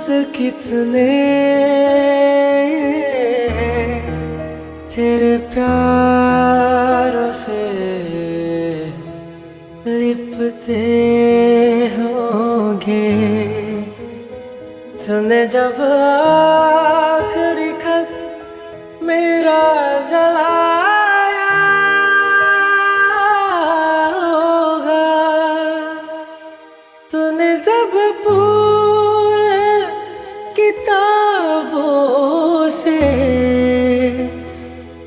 कितने तेरे प्यारों से लिपते होंगे। तूने जब आखिरी खत मेरा जलाया होगा, तूने जब किताबों से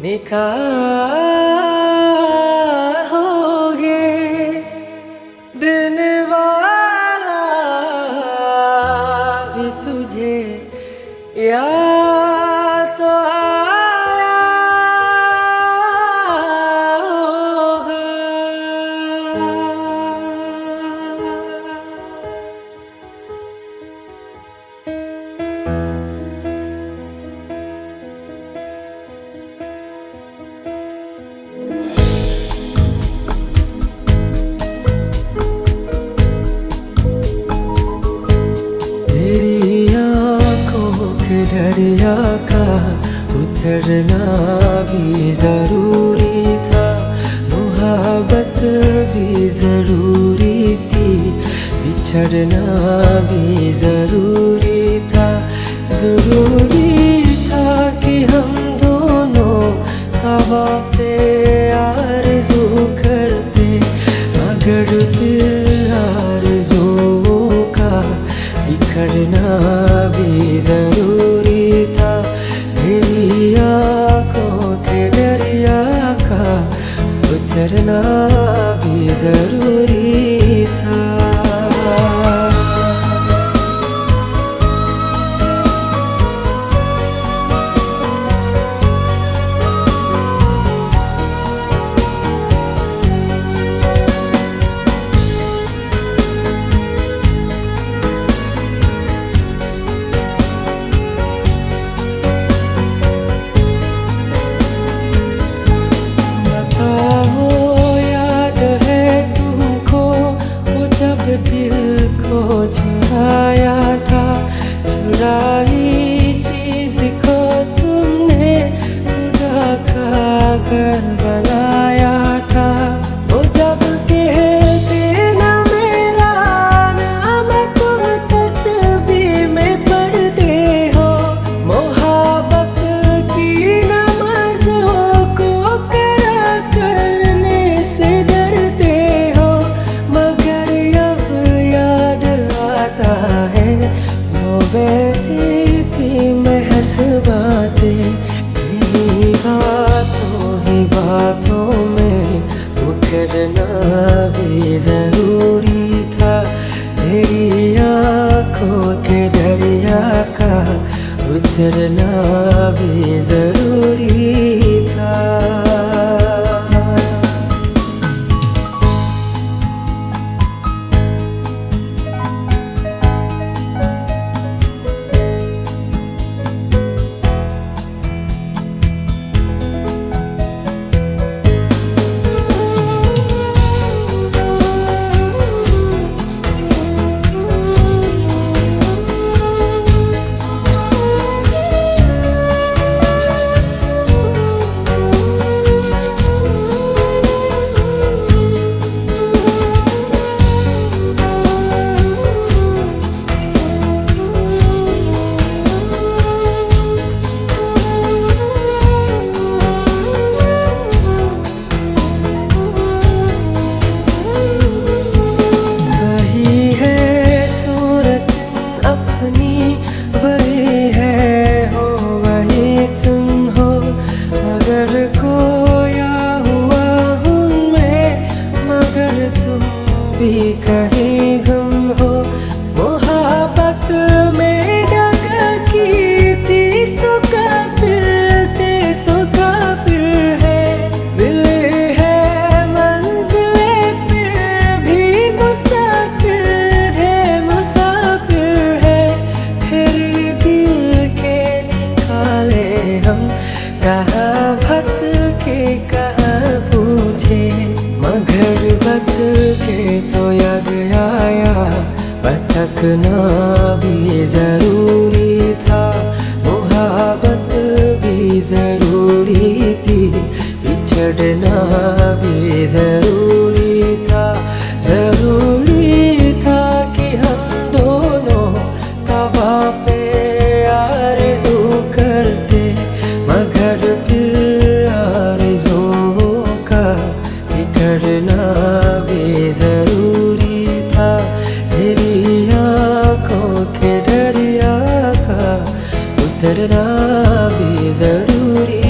निकालोगे दिन वाला भी तुझे याद तो आया होगा। दरिया का उतरना भी जरूरी था, मुहब्बत भी जरूरी थी, बिछड़ना भी जरूरी था। जरूरी था कि हम दोनों तवाफ़े आरज़ू करते, मगर फिर आरज़ुओं का बिखरना भी जरूरी था। मेरी आँखों के दरिया का उतरना भी जरूरी था। दिल को चुराया था, चुराई चीज को तुमने खुदा का घर बनाया था। वो जब कहते ना मेरा नाम तुम तस्बीह में पढ़ते हो, मोहब्बत की नमाज़ों को करा करने से डरते हो। मगर वो बैठी थी महज़ बातें, इन्हीं बातों में उतरना भी जरूरी था। मेरी आँखों के दरिया का उतरना भी जरूरी था। वही है हो वही तुम हो, मगर खोया हुआ हूँ मैं, मगर तुम भी कहीं गुम हो। मोहब्बत में डगा की थी सो काफिर है, मिले है मंजिले फिर भी मुसाफिर है। कहाँ भटके कहाँ पूछे, मगर भटके तो याद रुकना भी जरूरी था, मुहब्बत भी जरूरी थी, बिछड़ना भी जरूरी था। जरूरी था कि हम दोनों तवा पे आरज़ू करते, मगर फिर आरज़ुओं का बिखरना भी जरूरी था। तेरी आँखों के दरिया का उतरना भी जरूरी